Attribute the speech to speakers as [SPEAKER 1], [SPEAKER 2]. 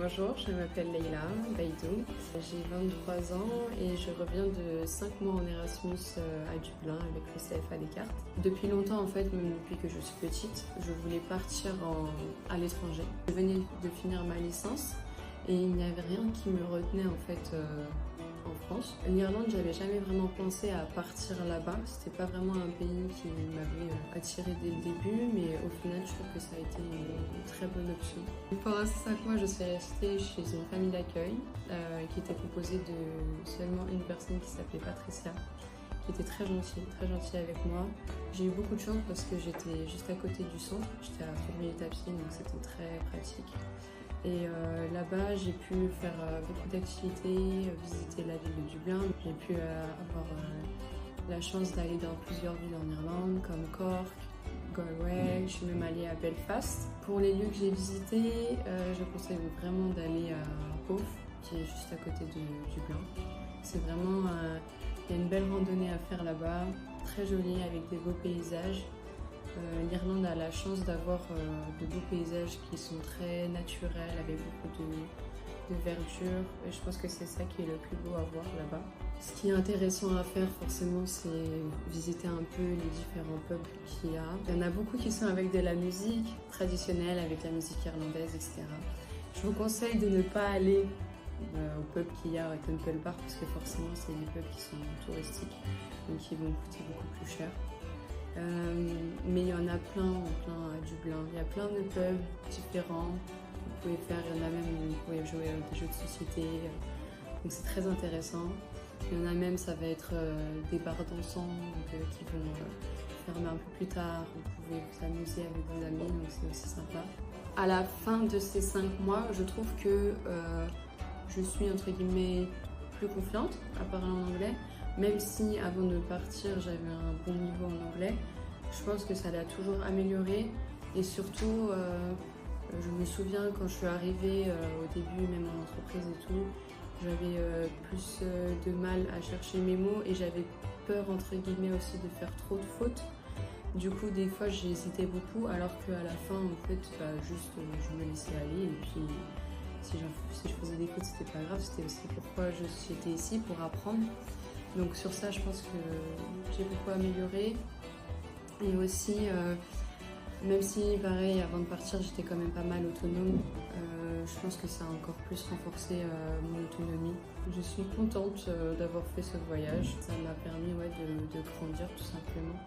[SPEAKER 1] Bonjour, je m'appelle Leïla Baïdou, j'ai 23 ans et je reviens de 5 mois en Erasmus à Dublin avec le CFA Descartes. Depuis longtemps en fait, même depuis que je suis petite, je voulais partir à l'étranger. Je venais de finir ma licence et il n'y avait rien qui me retenait en fait en France. L'Irlande, j'avais jamais vraiment pensé à partir là-bas. C'était pas vraiment un pays qui m'avait attiré dès le début, mais au final, je trouve que ça a été une très bonne option. Pendant ces 5 mois, je suis restée chez une famille d'accueil qui était composée de seulement une personne qui s'appelait Patricia, qui était très gentille avec moi. J'ai eu beaucoup de chance parce que j'étais juste à côté du centre, j'étais à 30 minutes à pied, donc c'était très pratique. Et là-bas, j'ai pu faire beaucoup d'activités, visiter la ville de Dublin. J'ai pu avoir la chance d'aller dans plusieurs villes en Irlande, comme Cork, Galway. Je suis même allée à Belfast. Pour les lieux que j'ai visités, je conseille vraiment d'aller à Howth, qui est juste à côté de Dublin. C'est vraiment, il y a une belle randonnée à faire là-bas, très jolie avec des beaux paysages. L'Irlande a la chance d'avoir de beaux paysages qui sont très naturels, avec beaucoup de verdure. Et je pense que c'est ça qui est le plus beau à voir là-bas. Ce qui est intéressant à faire forcément, c'est visiter un peu les différents pubs qu'il y a. Il y en a beaucoup qui sont avec de la musique traditionnelle, avec la musique irlandaise, etc. Je vous conseille de ne pas aller au pub qu'il y a à Temple Bar parce que forcément c'est des pubs qui sont touristiques, donc qui vont coûter beaucoup plus cher. Mais il y en a plein à Dublin. Il y a plein de pubs différents. Vous pouvez faire, il y en a même où vous pouvez jouer à des jeux de société. Donc c'est très intéressant. Il y en a même, ça va être des bars dansants qui vont fermer un peu plus tard. Vous pouvez vous amuser avec vos amis, donc c'est aussi sympa. À la fin de ces 5 mois, je trouve que je suis entre guillemets plus confiante à parler en anglais. Même si avant de partir j'avais un bon niveau en anglais, je pense que ça l'a toujours amélioré. Et surtout, je me souviens quand je suis arrivée au début, même en entreprise et tout, j'avais plus de mal à chercher mes mots et j'avais peur entre guillemets aussi de faire trop de fautes. Du coup, des fois j'hésitais beaucoup, alors qu'à la fin, en fait, juste je me laissais aller et puis si je faisais des fautes, c'était pas grave, c'était aussi pourquoi j'étais ici, pour apprendre. Donc sur ça, je pense que j'ai beaucoup amélioré. Et aussi, même si pareil, avant de partir, j'étais quand même pas mal autonome, je pense que ça a encore plus renforcé mon autonomie. Je suis contente d'avoir fait ce voyage. Ça m'a permis de grandir tout simplement.